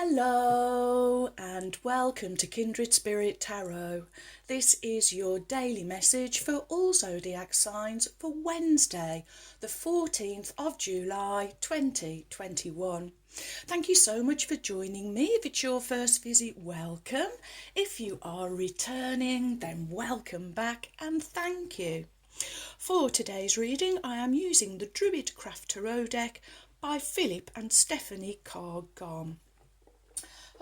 Hello and welcome to Kindred Spirit Tarot. This is your daily message for all zodiac signs for Wednesday, the 14th of July 2021. Thank you so much for joining me. If it's your first visit, welcome. If you are returning, then welcome back and thank you. For today's reading, I am using the Druidcraft Tarot deck by Philip and Stephanie Carr-Gom.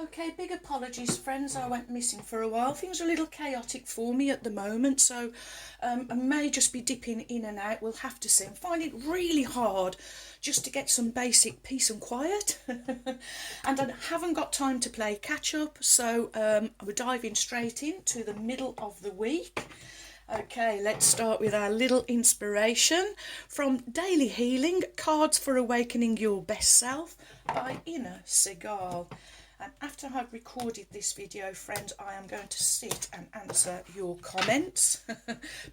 Okay, big apologies friends, I went missing for a while. Things are a little chaotic for me at the moment, so I may just be dipping in and out. We'll have to see. I'm finding it really hard just to get some basic peace and quiet. And I haven't got time to play catch up, so we're diving straight into the middle of the week. Okay, let's start with our little inspiration from Daily Healing, Cards for Awakening Your Best Self by Inna Segal. And after I've recorded this video, friends, I am going to sit and answer your comments,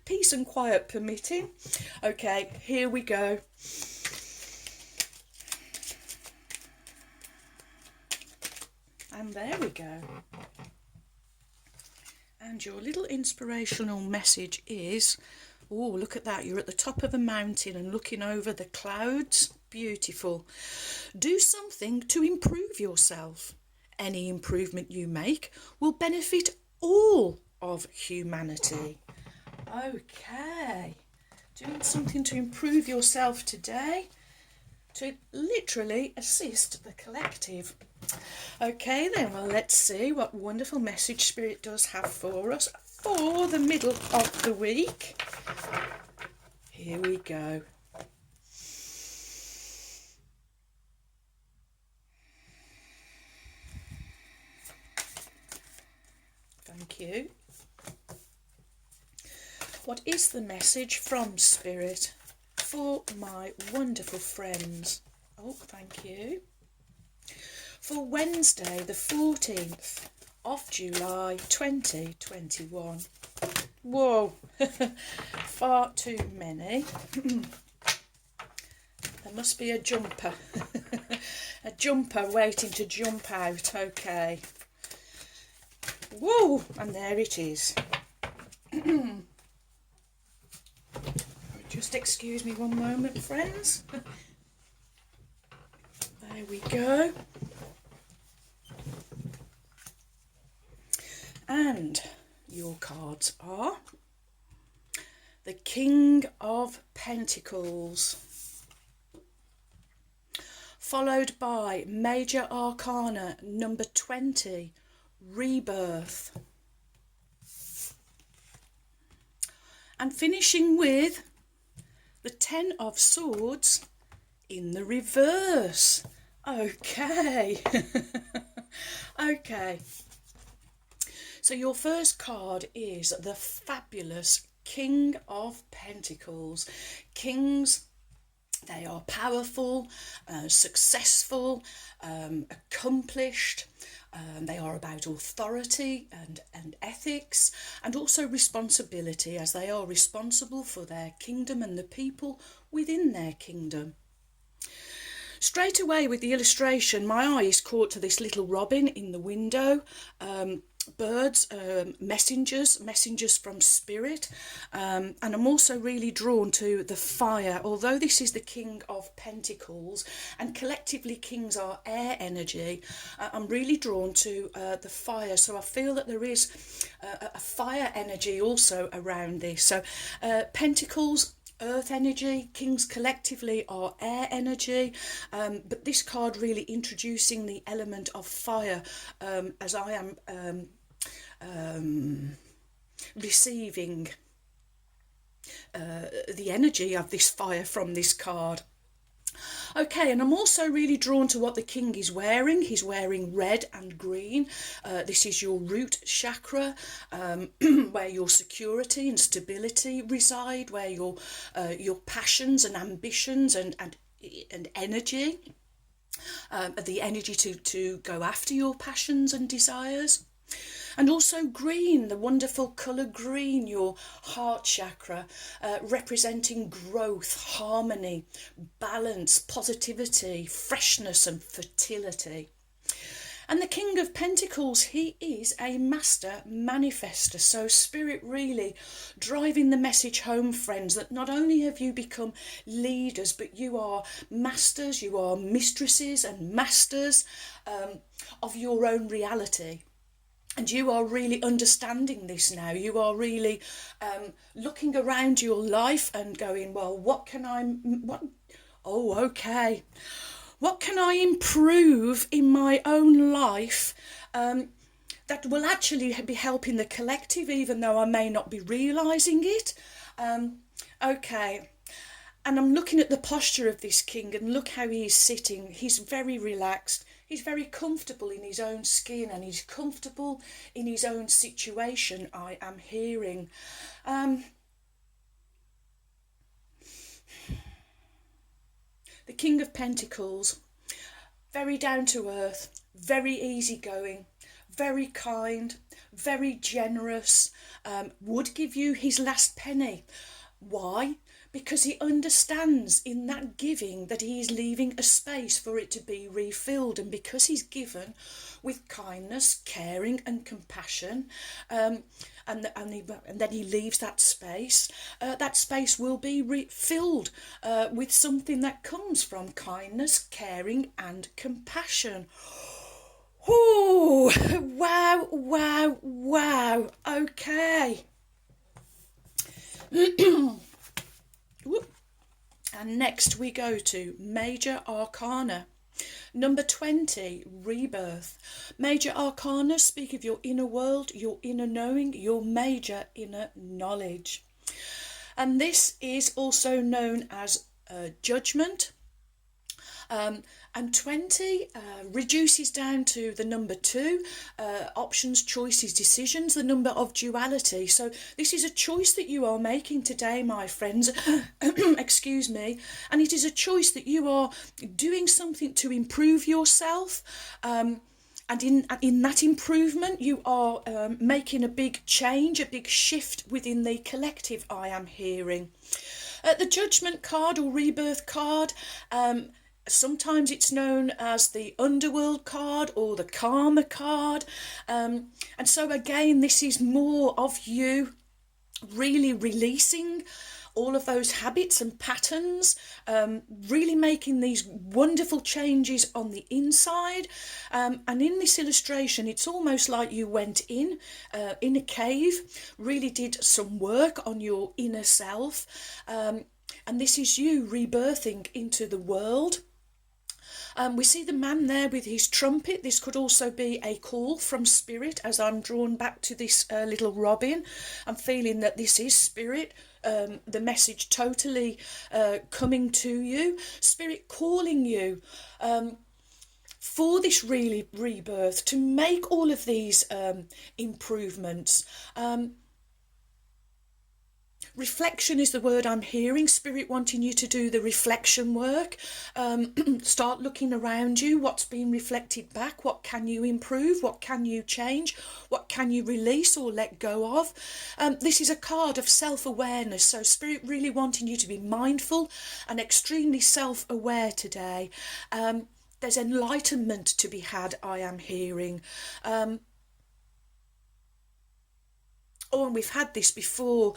peace and quiet permitting. Okay, here we go. And there we go. And your little inspirational message is, oh, look at that, you're at the top of a mountain and looking over the clouds. Beautiful. Do something to improve yourself. Any improvement you make will benefit all of humanity. Okay, doing something to improve yourself today, to literally assist the collective. Okay then, well, let's see what wonderful message Spirit does have for us for the middle of the week. Here we go. Thank you. What is the message from Spirit for my wonderful friends? Oh, thank you. For Wednesday, the 14th of July 2021. Whoa, far too many. There must be a jumper. A jumper waiting to jump out. Okay. Whoa, and there it is. Just excuse me one moment, friends. There we go. And your cards are the King of Pentacles, followed by Major Arcana number 20, Rebirth, and finishing with the Ten of Swords in the reverse. Okay. Okay, so your first card is the fabulous King of Pentacles. Kings, they are powerful, successful, accomplished. They are about authority and ethics, and also responsibility, as they are responsible for their kingdom and the people within their kingdom. Straight away with the illustration, my eye is caught to this little robin in the window. Birds, messengers from Spirit, and I'm also really drawn to the fire. Although this is the King of Pentacles and collectively kings are air energy, I'm really drawn to the fire, so I feel that there is a fire energy also around this. So Pentacles, earth energy, kings collectively are air energy, but this card really introducing the element of fire, as I am receiving the energy of this fire from this card. Okay, and I'm also really drawn to what the king is wearing. He's wearing red and green. This is your root chakra, where your security and stability reside, where your passions and ambitions and energy, the energy to go after your passions and desires. And also green, the wonderful colour green, your heart chakra, representing growth, harmony, balance, positivity, freshness and fertility. And the King of Pentacles, he is a master manifester. So Spirit really driving the message home, friends, that not only have you become leaders, but you are masters, you are mistresses and masters of your own reality. And you are really understanding this now. You are really looking around your life and going, well, what can I improve in my own life that will actually be helping the collective, even though I may not be realising it? Okay. And I'm looking at the posture of this king, and look how he is sitting. He's very relaxed. He's very comfortable in his own skin, and he's comfortable in his own situation, I am hearing. The King of Pentacles, very down to earth, very easygoing, very kind, very generous, would give you his last penny. Why? Because he understands in that giving that he is leaving a space for it to be refilled, and because he's given with kindness, caring and compassion, and then he leaves that space will be refilled with something that comes from kindness, caring and compassion. Oh, wow, wow, wow. Okay. And next we go to Major Arcana. Number 20, Rebirth. Major Arcana speak of your inner world, your inner knowing, your major inner knowledge. And this is also known as Judgment. And 20 reduces down to the number 2, options, choices, decisions, the number of duality. So this is a choice that you are making today, my friends. Excuse me. And it is a choice that you are doing something to improve yourself. And in that improvement, you are making a big change, a big shift within the collective, I am hearing. The Judgment card or Rebirth card, sometimes it's known as the Underworld card or the Karma card. And so again, this is more of you really releasing all of those habits and patterns, really making these wonderful changes on the inside. And in this illustration, it's almost like you went in a cave, really did some work on your inner self. And this is you rebirthing into the world. We see the man there with his trumpet. This could also be a call from Spirit, as I'm drawn back to this little robin. I'm feeling that this is Spirit, the message totally coming to you. Spirit calling you for this really rebirth, to make all of these improvements. Reflection is the word I'm hearing. Spirit wanting you to do the reflection work. Start looking around you. What's being reflected back? What can you improve? What can you change? What can you release or let go of? This is a card of self-awareness. So Spirit really wanting you to be mindful and extremely self-aware today. There's enlightenment to be had, I am hearing. And we've had this before.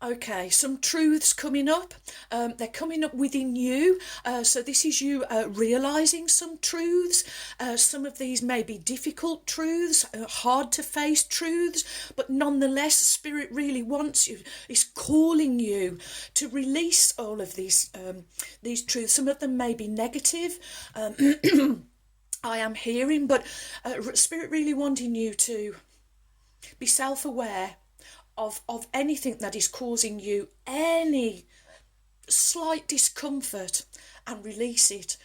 Okay, some truths coming up. They're coming up within you. So this is you realising some truths. Some of these may be difficult truths, hard to face truths, but nonetheless, Spirit really wants you, is calling you to release all of these truths. Some of them may be negative. I am hearing, but Spirit really wanting you to be self-aware of anything that is causing you any slight discomfort, and release it,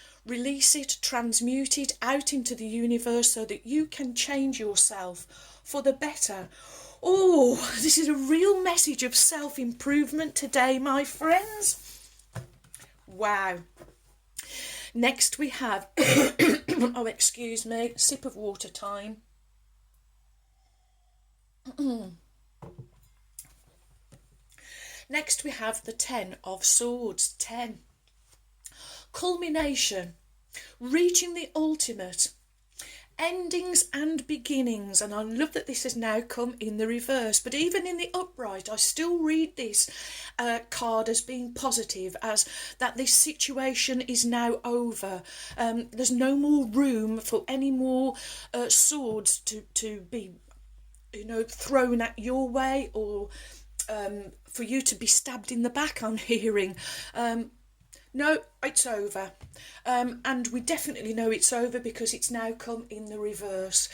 transmute it out into the universe so that you can change yourself for the better. Oh, this is a real message of self-improvement today, my friends. Wow. Next we have, oh, excuse me, sip of water time. Next we have the 10 of Swords. 10. Culmination. reaching the ultimate, endings and beginnings. And I love that this has now come in the reverse, but even in the upright I still read this card as being positive, as that this situation is now over. There's no more room for any more swords to be, thrown at your way, or for you to be stabbed in the back, I'm hearing. No, it's over. And we definitely know it's over because it's now come in the reverse.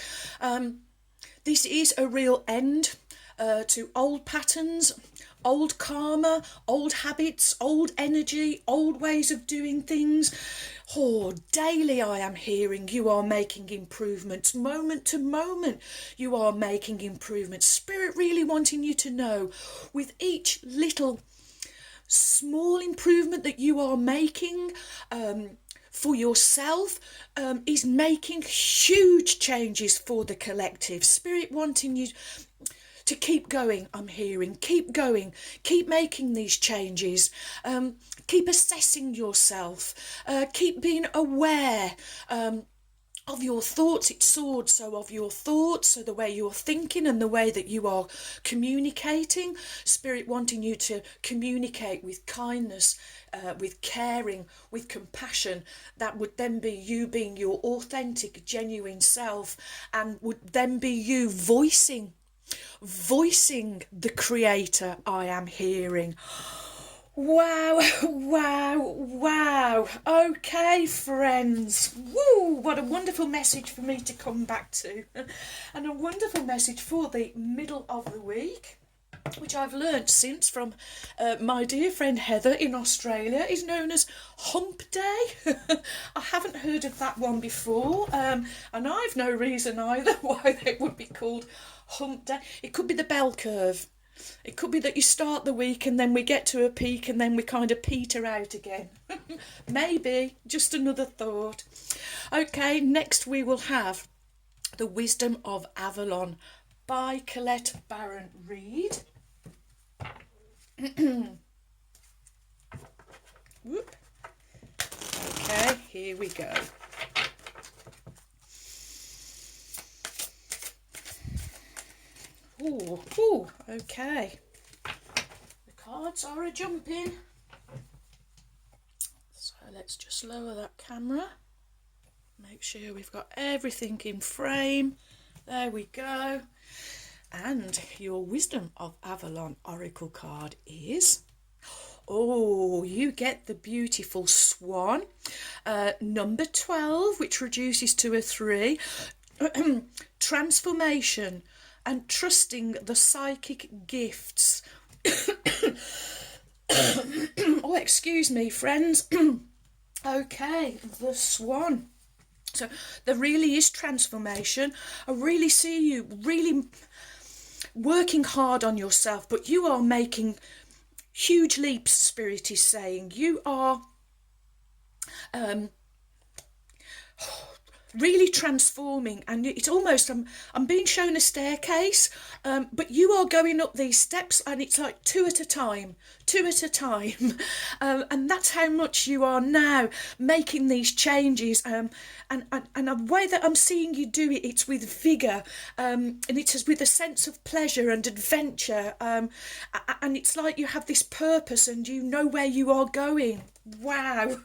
This is a real end to old patterns, old karma, old habits, old energy, old ways of doing things. Oh, daily I am hearing you are making improvements. Moment to moment you are making improvements. Spirit really wanting you to know, with each little small improvement that you are making for yourself, is making huge changes for the collective. Spirit wanting you to keep going, I'm hearing. Keep going. Keep making these changes. Keep assessing yourself. Keep being aware of your thoughts. It's sword, so of your thoughts, so the way you're thinking and the way that you are communicating. Spirit wanting you to communicate with kindness, with caring, with compassion. That would then be you being your authentic, genuine self, and would then be you voicing the creator, I am hearing. Wow, wow, wow. Okay, friends. Woo, what a wonderful message for me to come back to. And a wonderful message for the middle of the week, which I've learnt since from my dear friend Heather in Australia, is known as Hump Day. I haven't heard of that one before, and I've no reason either why they would be called Hump Day. It could be the bell curve. It could be that you start the week and then we get to a peak and then we kind of peter out again. Maybe, just another thought. Okay, next we will have The Wisdom of Avalon by Colette Baron Reid. Whoop. Okay, here we go. Ooh, okay. The cards are a jumping. So let's just lower that camera. Make sure we've got everything in frame. There we go. And your Wisdom of Avalon Oracle card is... Oh, you get the beautiful Swan. Number 12, which reduces to a 3. Transformation and trusting the psychic gifts. Oh, excuse me, friends. Okay, the Swan. So there really is transformation. I really see you really working hard on yourself, but you are making huge leaps, Spirit is saying. You are really transforming, and it's almost I'm being shown a staircase, but you are going up these steps, and it's like two at a time, and that's how much you are now making these changes, and the way that I'm seeing you do it, it's with vigour, and it's with a sense of pleasure and adventure, and it's like you have this purpose and you know where you are going. Wow,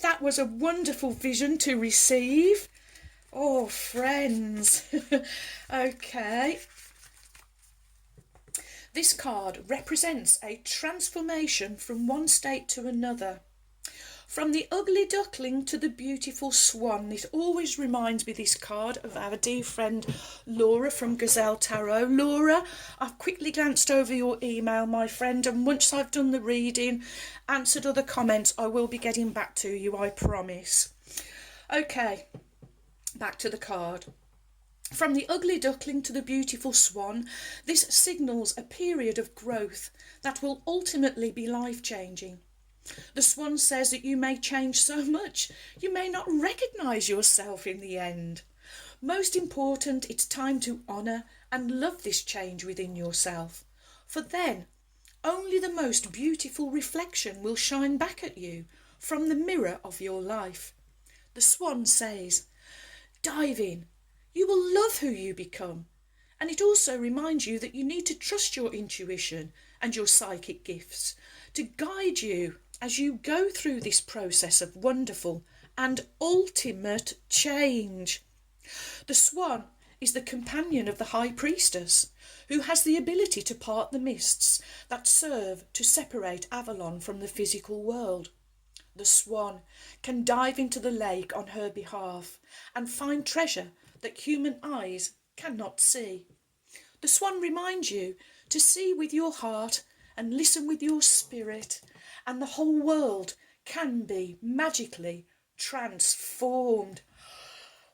that was a wonderful vision to receive. Oh, friends. Okay. This card represents a transformation from one state to another. From the ugly duckling to the beautiful swan. It always reminds me, this card, of our dear friend Laura from Gazelle Tarot. Laura, I've quickly glanced over your email, my friend, and once I've done the reading, answered other comments, I will be getting back to you, I promise. Okay, back to the card. From the ugly duckling to the beautiful swan, this signals a period of growth that will ultimately be life-changing. The swan says that you may change so much, you may not recognise yourself in the end. Most important, it's time to honour and love this change within yourself, for then only the most beautiful reflection will shine back at you from the mirror of your life. The swan says, dive in. You will love who you become. And it also reminds you that you need to trust your intuition and your psychic gifts to guide you as you go through this process of wonderful and ultimate change. The swan is the companion of the high priestess, who has the ability to part the mists that serve to separate Avalon from the physical world. The swan can dive into the lake on her behalf and find treasure that human eyes cannot see. The swan reminds you to see with your heart and listen with your spirit, and the whole world can be magically transformed.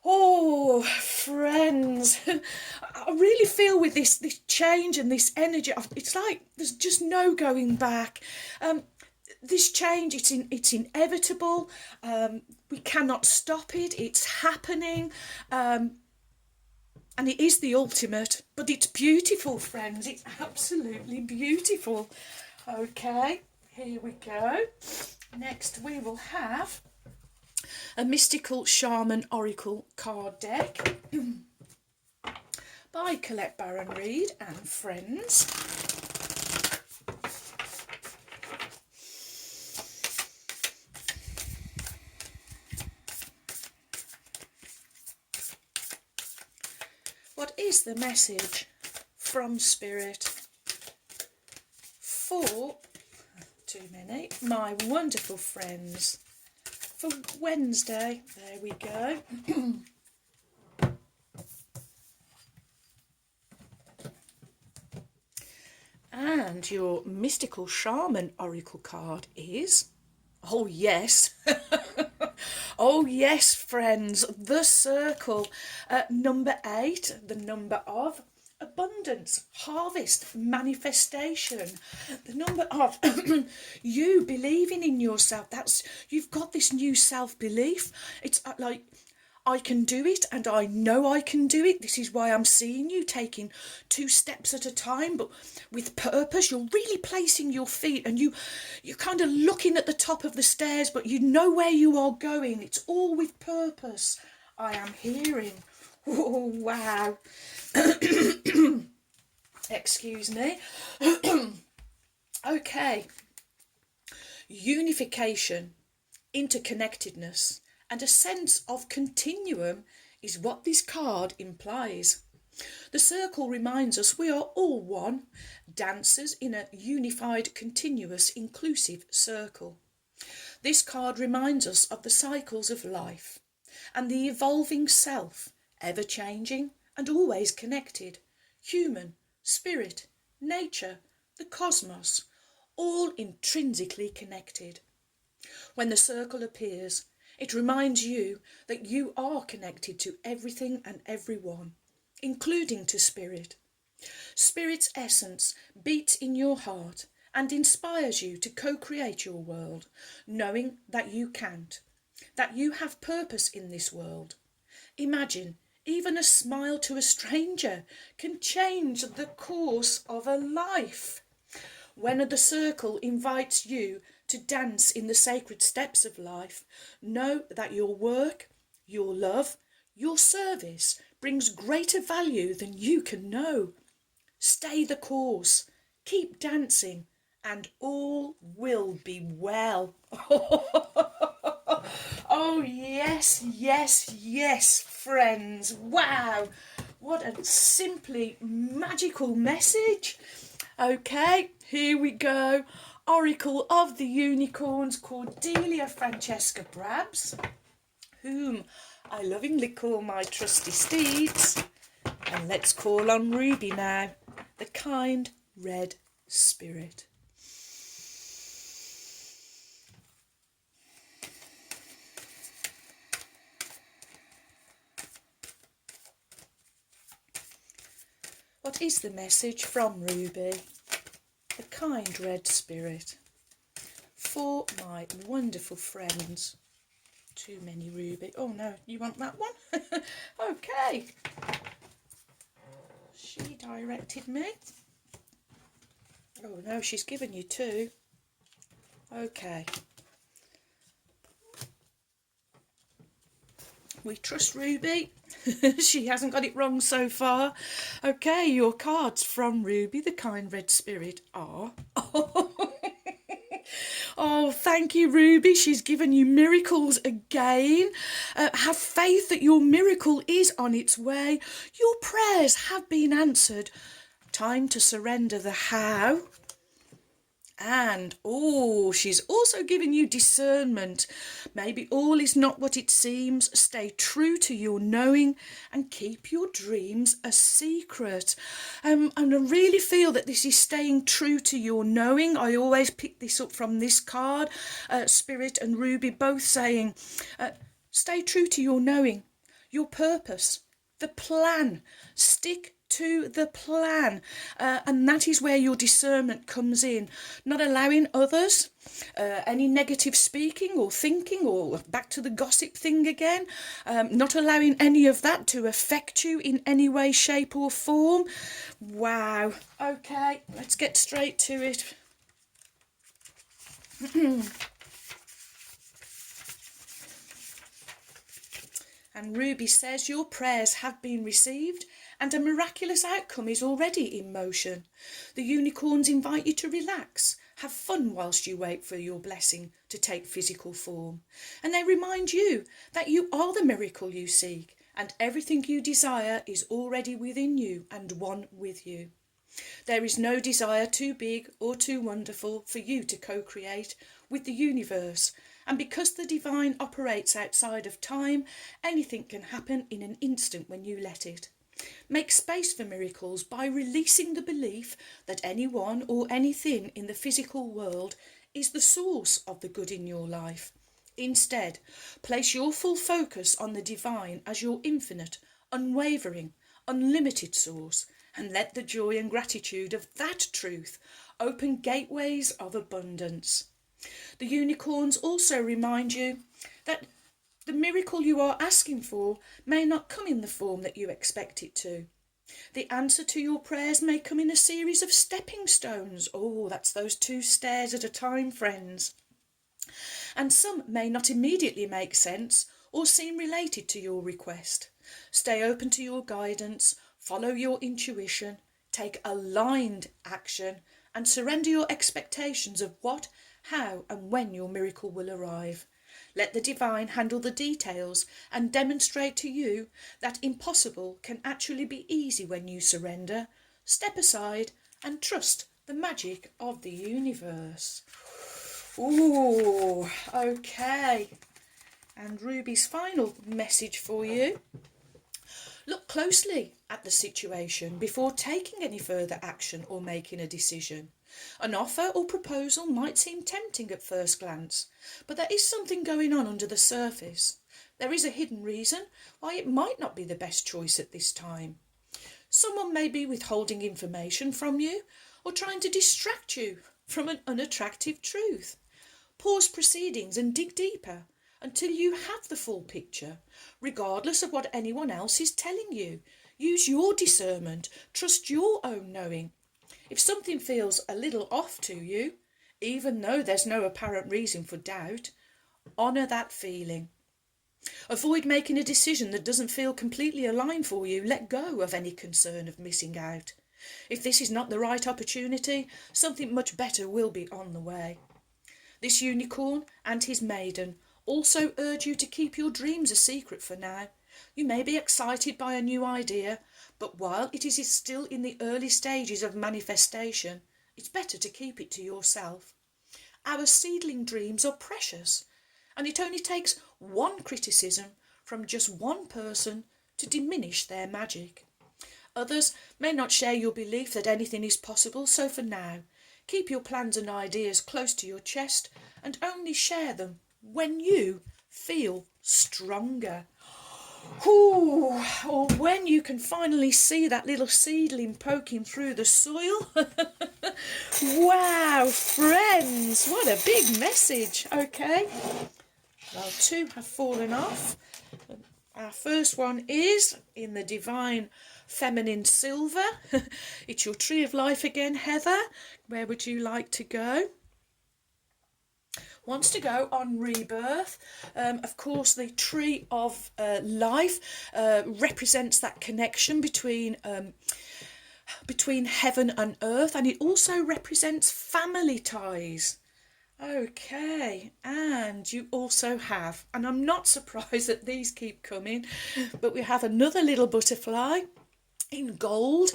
Oh, friends, I really feel with this change and this energy, it's like there's just no going back. This change, it's inevitable. We cannot stop it. It's happening. And it is the ultimate, but it's beautiful, friends. It's absolutely beautiful. Okay, here we go. Next we will have a mystical shaman oracle card deck by Colette Baron Reid and friends. What is the message from Spirit for, too many, my wonderful friends, for Wednesday? There we go. And your mystical shaman oracle card is, oh yes, oh yes, friends, the circle, number 8, the number of abundance, harvest, manifestation, the number of you believing in yourself. That's, you've got this new self-belief. It's like, I can do it, and I know I can do it. This is why I'm seeing you taking 2 steps at a time, but with purpose. You're really placing your feet, and you're kind of looking at the top of the stairs, but you know where you are going. It's all with purpose, I am hearing. Oh, wow. Excuse me. Okay. Unification, interconnectedness, and a sense of continuum is what this card implies. The circle reminds us we are all one, dancers in a unified, continuous, inclusive circle. This card reminds us of the cycles of life and the evolving self, ever-changing and always connected, human, spirit, nature, the cosmos, all intrinsically connected. When the circle appears, it reminds you that you are connected to everything and everyone, including to Spirit. Spirit's essence beats in your heart and inspires you to co-create your world, knowing that you can't, that you have purpose in this world. Imagine, even a smile to a stranger can change the course of a life. When the circle invites you to dance in the sacred steps of life, know that your work, your love, your service brings greater value than you can know. Stay the course, keep dancing, and all will be well. Oh, yes, yes, yes, friends. Wow, what a simply magical message. Okay, here we go. Oracle of the Unicorns, Cordelia Francesca Brabs, whom I lovingly call my trusty steeds. And let's call on Ruby now, the kind red spirit. What is the message from Ruby, the kind red spirit, for my wonderful friends? Too many Ruby. Oh no, you want that one? Okay. She directed me. Oh no, she's given you 2. Okay. We trust Ruby. She hasn't got it wrong so far. Okay, your cards from Ruby, the kind red spirit, are... Oh, thank you, Ruby. She's given you miracles again. Have faith that your miracle is on its way. Your prayers have been answered. Time to surrender the how. And, she's also given you discernment. Maybe all is not what it seems. Stay true to your knowing and keep your dreams a secret. And I really feel that this is staying true to your knowing. I always pick this up from this card. Spirit and Ruby both saying, stay true to your knowing, your purpose, the plan. Stick to the plan, and that is where your discernment comes in. Not allowing others, any negative speaking or thinking, or back to the gossip thing again, not allowing any of that to affect you in any way, shape or form. Wow. Okay, let's get straight to it. And Ruby says your prayers have been received and a miraculous outcome is already in motion. The unicorns invite you to relax, have fun whilst you wait for your blessing to take physical form. And they remind you that you are the miracle you seek and everything you desire is already within you and one with you. There is no desire too big or too wonderful for you to co-create with the universe. And because the divine operates outside of time, anything can happen in an instant when you let it. Make space for miracles by releasing the belief that anyone or anything in the physical world is the source of the good in your life. Instead, place your full focus on the divine as your infinite, unwavering, unlimited source, and let the joy and gratitude of that truth open gateways of abundance. The unicorns also remind you that the miracle you are asking for may not come in the form that you expect it to. The answer to your prayers may come in a series of stepping stones. Oh, that's those 2 stairs at a time, friends. And some may not immediately make sense or seem related to your request. Stay open to your guidance, follow your intuition, take aligned action, and surrender your expectations of what, how, and when your miracle will arrive. Let the divine handle the details and demonstrate to you that impossible can actually be easy when you surrender, step aside, and trust the magic of the universe. Ooh, okay. And Ruby's final message for you. Look closely at the situation before taking any further action or making a decision. An offer or proposal might seem tempting at first glance, but there is something going on under the surface. There is a hidden reason why it might not be the best choice at this time. Someone may be withholding information from you or trying to distract you from an unattractive truth. Pause proceedings and dig deeper until you have the full picture, regardless of what anyone else is telling you. Use your discernment, trust your own knowing. If something feels a little off to you, even though there's no apparent reason for doubt, honour that feeling. Avoid making a decision that doesn't feel completely aligned for you. Let go of any concern of missing out. If this is not the right opportunity, something much better will be on the way. This unicorn and his maiden also urge you to keep your dreams a secret for now. You may be excited by a new idea, but while it is still in the early stages of manifestation, it's better to keep it to yourself. Our seedling dreams are precious, and it only takes one criticism from just one person to diminish their magic. Others may not share your belief that anything is possible, so for now, keep your plans and ideas close to your chest and only share them when you feel stronger. Ooh, or when you can finally see that little seedling poking through the soil. Wow, friends, what a big message. Okay, well, 2 have fallen off. Our first one is in the divine feminine silver. It's your tree of life again, Heather. Where would you like to go? wants to go on rebirth. Of course, the tree of life represents that connection between heaven and earth, and it also represents family ties. Okay, and you also have, and I'm not surprised that these keep coming, but we have another little butterfly in gold,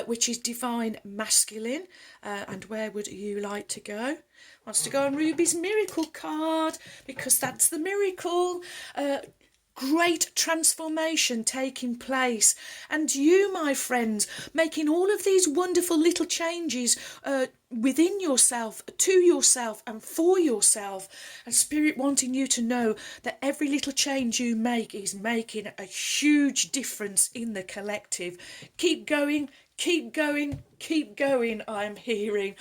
which is divine masculine. And where would you like to go? Wants to go on Ruby's miracle card, because that's the miracle. Great transformation taking place, and you, my friends, making all of these wonderful little changes within yourself, to yourself and for yourself, and Spirit wanting you to know that every little change you make is making a huge difference in the collective. Keep going, keep going, keep going, I'm hearing.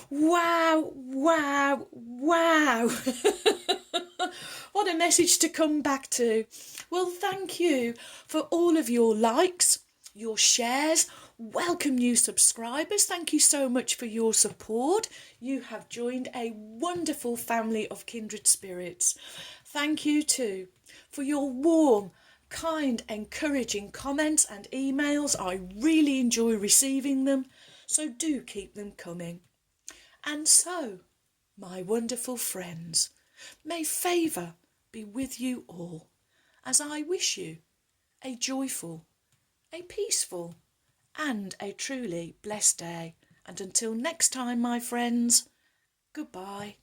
Wow, wow, wow. What a message to come back to. Well, thank you for all of your likes, your shares. Welcome new subscribers. Thank you so much for your support. You have joined a wonderful family of kindred spirits. Thank you too for your warm, kind, encouraging comments and emails. I really enjoy receiving them, so do keep them coming. And so, my wonderful friends, may favour be with you all, as I wish you a joyful, a peaceful, and a truly blessed day. And until next time, my friends, goodbye.